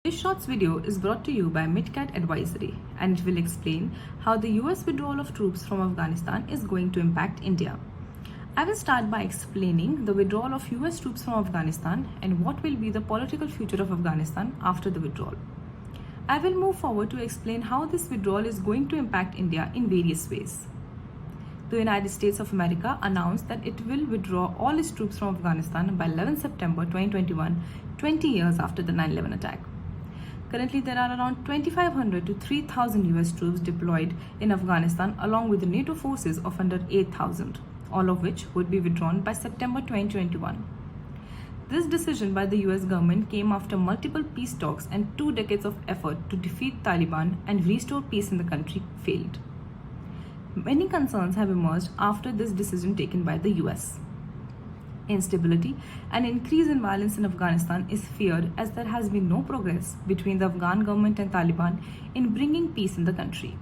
This shorts video is brought to you by MidCat Advisory, and it will explain how the US withdrawal of troops from Afghanistan is going to impact India. I will start by explaining the withdrawal of US troops from Afghanistan and what will be the political future of Afghanistan after the withdrawal. I will move forward to explain how this withdrawal is going to impact India in various ways. The United States of America announced that it will withdraw all its troops from Afghanistan by 11 September 2021, 20 years after the 9/11 attack. Currently, there are around 2,500 to 3,000 US troops deployed in Afghanistan along with the NATO forces of under 8,000, all of which would be withdrawn by September 2021. This decision by the US government came after multiple peace talks and 2 decades of effort to defeat Taliban and restore peace in the country failed. Many concerns have emerged after this decision taken by the US. Instability and increase in violence in Afghanistan is feared as there has been no progress between the Afghan government and Taliban in bringing peace in the country.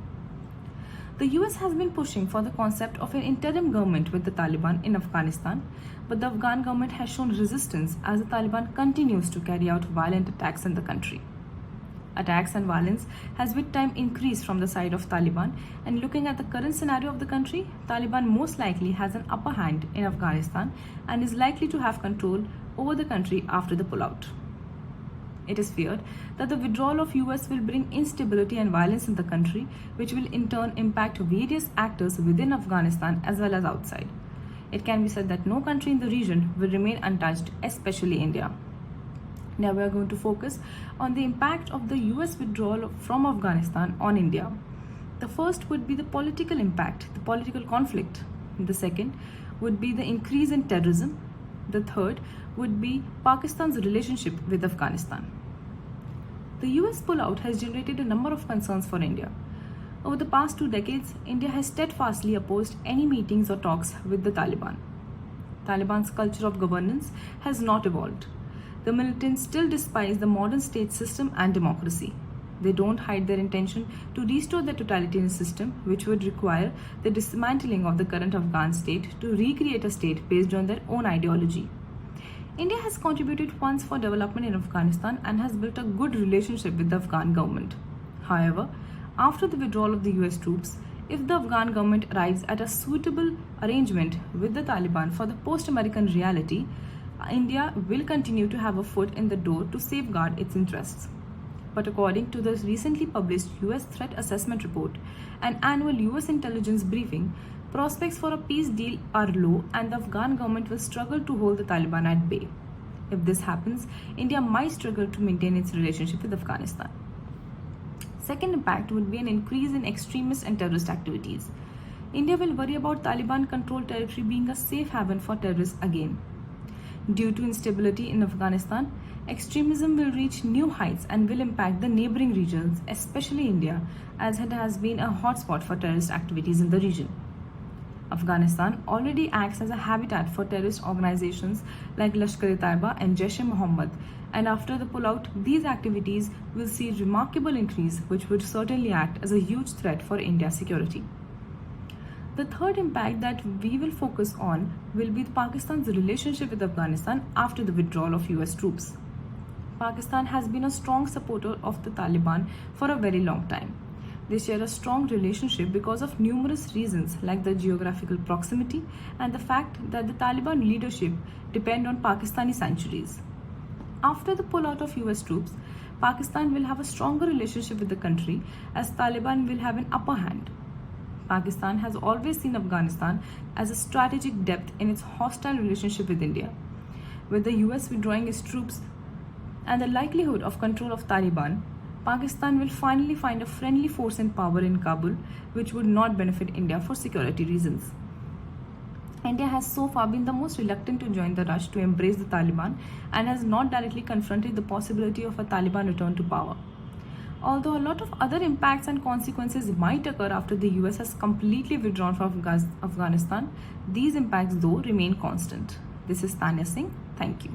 The US has been pushing for the concept of an interim government with the Taliban in Afghanistan, but the Afghan government has shown resistance as the Taliban continues to carry out violent attacks in the country. Attacks and violence has with time increased from the side of Taliban, and looking at the current scenario of the country, Taliban most likely has an upper hand in Afghanistan and is likely to have control over the country after the pullout. It is feared that the withdrawal of US will bring instability and violence in the country, which will in turn impact various actors within Afghanistan as well as outside. It can be said that no country in the region will remain untouched, especially India. Now we are going to focus on the impact of the US withdrawal from Afghanistan on India. The first would be the political impact, the political conflict. The second would be the increase in terrorism. The third would be Pakistan's relationship with Afghanistan. The US pullout has generated a number of concerns for India. Over the past 2 decades, India has steadfastly opposed any meetings or talks with the Taliban. Taliban's culture of governance has not evolved. The militants still despise the modern state system and democracy. They don't hide their intention to restore the totalitarian system, which would require the dismantling of the current Afghan state to recreate a state based on their own ideology. India has contributed funds for development in Afghanistan and has built a good relationship with the Afghan government. However, after the withdrawal of the US troops, if the Afghan government arrives at a suitable arrangement with the Taliban for the post-American reality, India will continue to have a foot in the door to safeguard its interests. But according to the recently published US Threat Assessment Report and annual US intelligence briefing, prospects for a peace deal are low and the Afghan government will struggle to hold the Taliban at bay. If this happens, India might struggle to maintain its relationship with Afghanistan. Second impact would be an increase in extremist and terrorist activities. India will worry about Taliban-controlled territory being a safe haven for terrorists again. Due to instability in Afghanistan, extremism will reach new heights and will impact the neighboring regions, especially India, as it has been a hotspot for terrorist activities in the region. Afghanistan already acts as a habitat for terrorist organizations like Lashkar-e-Taiba and Jaish-e-Mohammed, and after the pullout, these activities will see a remarkable increase, which would certainly act as a huge threat for India's security. The third impact that we will focus on will be Pakistan's relationship with Afghanistan after the withdrawal of US troops. Pakistan has been a strong supporter of the Taliban for a very long time. They share a strong relationship because of numerous reasons like the geographical proximity and the fact that the Taliban leadership depend on Pakistani sanctuaries. After the pullout of US troops, Pakistan will have a stronger relationship with the country as Taliban will have an upper hand. Pakistan has always seen Afghanistan as a strategic depth in its hostile relationship with India. With the US withdrawing its troops and the likelihood of control of Taliban, Pakistan will finally find a friendly force in power in Kabul, which would not benefit India for security reasons. India has so far been the most reluctant to join the rush to embrace the Taliban and has not directly confronted the possibility of a Taliban return to power. Although a lot of other impacts and consequences might occur after the US has completely withdrawn from Afghanistan, these impacts though remain constant. This is Tanya Singh. Thank you.